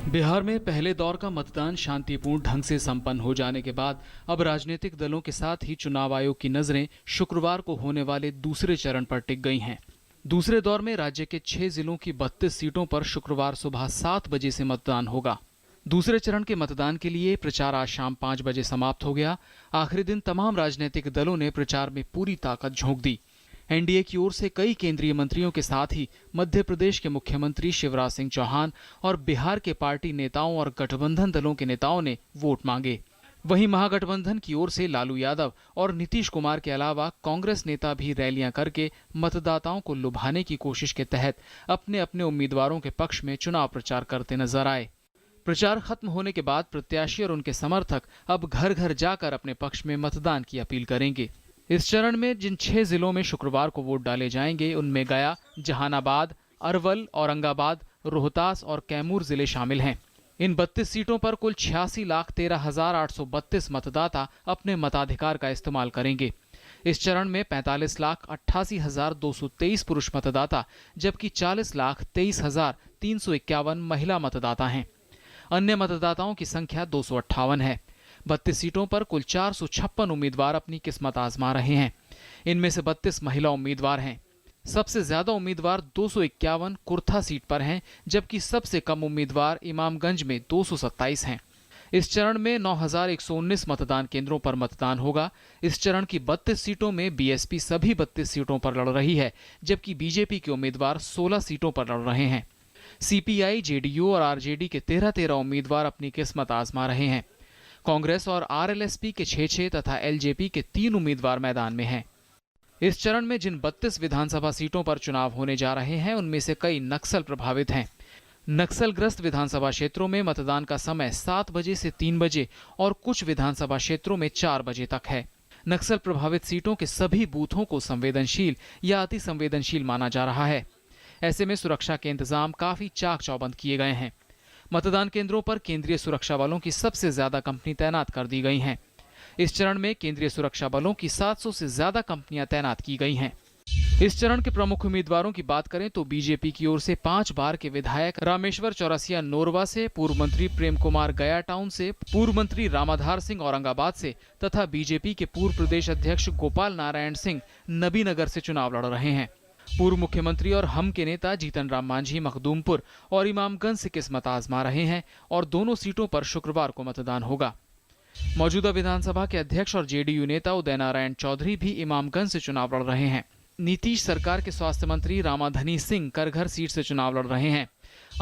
बिहार में पहले दौर का मतदान शांतिपूर्ण ढंग से संपन्न हो जाने के बाद अब राजनीतिक दलों के साथ ही चुनाव आयोग की नजरें शुक्रवार को होने वाले दूसरे चरण पर टिक गई हैं। दूसरे दौर में राज्य के 6 जिलों की 32 सीटों पर शुक्रवार सुबह 7 बजे से मतदान होगा। दूसरे चरण के मतदान के लिए प्रचार आज शाम 5 बजे समाप्त हो गया। आखिरी दिन तमाम राजनीतिक दलों ने प्रचार में पूरी ताकत झोंक दी। एनडीए की ओर से कई केंद्रीय मंत्रियों के साथ ही मध्य प्रदेश के मुख्यमंत्री शिवराज सिंह चौहान और बिहार के पार्टी नेताओं और गठबंधन दलों के नेताओं ने वोट मांगे। वहीं महागठबंधन की ओर से लालू यादव और नीतीश कुमार के अलावा कांग्रेस नेता भी रैलियां करके मतदाताओं को लुभाने की कोशिश के तहत अपने अपने उम्मीदवारों के पक्ष में चुनाव प्रचार करते नजर आए। प्रचार खत्म होने के बाद प्रत्याशी और उनके समर्थक अब घर घर जाकर अपने पक्ष में मतदान की अपील करेंगे। इस चरण में जिन 6 जिलों में शुक्रवार को वोट डाले जाएंगे उनमें गया, जहानाबाद, अरवल, औरंगाबाद, रोहतास और कैमूर जिले शामिल हैं। इन 32 सीटों पर कुल 86,13,832 मतदाता अपने मताधिकार का इस्तेमाल करेंगे। इस चरण में 45,88,223 पुरुष मतदाता जबकि 40,23,351 महिला मतदाता हैं। अन्य मतदाताओं की संख्या 258 है। 32 सीटों पर कुल 456 उम्मीदवार अपनी किस्मत आजमा रहे हैं। इनमें से 32 महिला उम्मीदवार हैं। सबसे ज्यादा उम्मीदवार 251 कुर्था सीट पर हैं, जबकि सबसे कम उम्मीदवार इमामगंज में 227 हैं। इस चरण में 9,119 मतदान केंद्रों पर मतदान होगा। इस चरण की 32 सीटों में बीएसपी सभी 32 सीटों पर लड़ रही है, जबकि बीजेपी के उम्मीदवार 16 सीटों पर लड़ रहे हैं। सीपीआई, जेडीयू और आरजेडी के 13-13 उम्मीदवार अपनी किस्मत आजमा रहे हैं। कांग्रेस और आरएलएसपी के 6-6 तथा एलजेपी के 3 उम्मीदवार मैदान में हैं। इस चरण में जिन 32 विधानसभा सीटों पर चुनाव होने जा रहे हैं उनमें से कई नक्सल प्रभावित हैं। नक्सलग्रस्त विधानसभा क्षेत्रों में मतदान का समय 7 बजे से 3 बजे और कुछ विधानसभा क्षेत्रों में 4 बजे तक है। नक्सल प्रभावित सीटों के सभी बूथों को संवेदनशील या अति संवेदनशील माना जा रहा है। ऐसे में सुरक्षा के इंतजाम काफी चाक चौबंद किए गए हैं। मतदान केंद्रों पर केंद्रीय सुरक्षा बलों की सबसे ज्यादा कंपनी तैनात कर दी गई हैं। इस चरण में केंद्रीय सुरक्षा बलों की 700 से ज्यादा कंपनियां तैनात की गई हैं। इस चरण के प्रमुख उम्मीदवारों की बात करें तो बीजेपी की ओर से 5 बार के विधायक रामेश्वर चौरसिया नोरवा से, पूर्व मंत्री प्रेम कुमार गया टाउन से, पूर्व मंत्री रामाधार सिंह औरंगाबाद से तथा बीजेपी के पूर्व प्रदेश अध्यक्ष गोपाल नारायण सिंह नबीनगर से चुनाव लड़ रहे हैं। पूर्व मुख्यमंत्री और हम के नेता जीतन राम मांझी मखदूमपुर और इमामगंज से किस्मत आजमा रहे हैं और दोनों सीटों पर शुक्रवार को मतदान होगा। मौजूदा विधानसभा के अध्यक्ष और जेडीयू नेता उदय नारायण चौधरी भी इमामगंज से चुनाव लड़ रहे हैं। नीतीश सरकार के स्वास्थ्य मंत्री रामाधनी सिंह करघर सीट से चुनाव लड़ रहे हैं।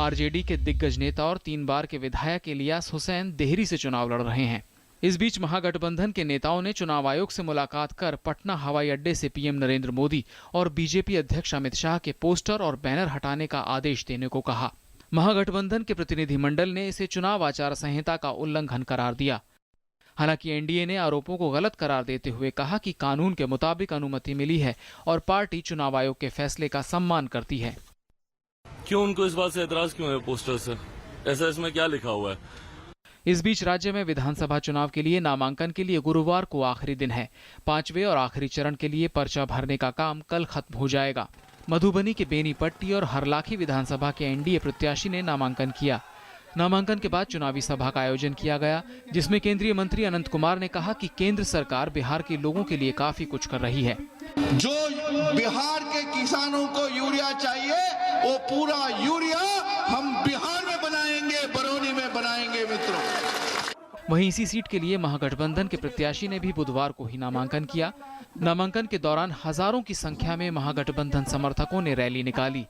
आरजेडी के दिग्गज नेता और 3 बार के विधायक इलियास हुसैन देहरी से चुनाव लड़ रहे हैं। इस बीच महागठबंधन के नेताओं ने चुनाव आयोग से मुलाकात कर पटना हवाई अड्डे से पीएम नरेंद्र मोदी और बीजेपी अध्यक्ष अमित शाह के पोस्टर और बैनर हटाने का आदेश देने को कहा। महागठबंधन के प्रतिनिधिमंडल ने इसे चुनाव आचार संहिता का उल्लंघन करार दिया। हालांकि एनडीए ने आरोपों को गलत करार देते हुए कहा कि कानून के मुताबिक अनुमति मिली है और पार्टी चुनाव आयोग के फैसले का सम्मान करती है। क्यों उनको इस बात से एतराज क्यों है पोस्टर से? ऐसा इसमें क्या लिखा हुआ है? इस बीच राज्य में विधानसभा चुनाव के लिए नामांकन के लिए गुरुवार को आखिरी दिन है। 5वें और आखिरी चरण के लिए पर्चा भरने का काम कल खत्म हो जाएगा। मधुबनी के बेनीपट्टी और हरलाखी विधानसभा के एनडीए प्रत्याशी ने नामांकन किया। नामांकन के बाद चुनावी सभा का आयोजन किया गया, जिसमें केंद्रीय मंत्री अनंत कुमार ने कहा कि केंद्र सरकार बिहार के लोगों के लिए काफी कुछ कर रही है। जो बिहार के किसानों को यूरिया चाहिए वो पूरा यूरिया हम बिहार में बनाएंगे, बरौनी में बनाएंगे मित्रों। वहीं इसी सीट के लिए महागठबंधन के प्रत्याशी ने भी बुधवार को ही नामांकन किया। नामांकन के दौरान हजारों की संख्या में महागठबंधन समर्थकों ने रैली निकाली।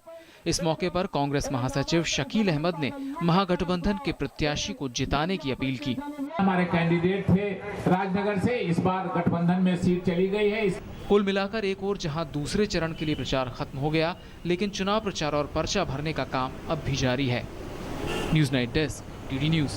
इस मौके पर कांग्रेस महासचिव शकील अहमद ने महागठबंधन के प्रत्याशी को जिताने की अपील की। हमारे कैंडिडेट थे राजनगर से, इस बार गठबंधन में सीट चली गई है। कुल मिलाकर एक ओर जहां दूसरे चरण के लिए प्रचार खत्म हो गया, लेकिन चुनाव प्रचार और पर्चा भरने का काम अब भी जारी है। News night desk, TD news.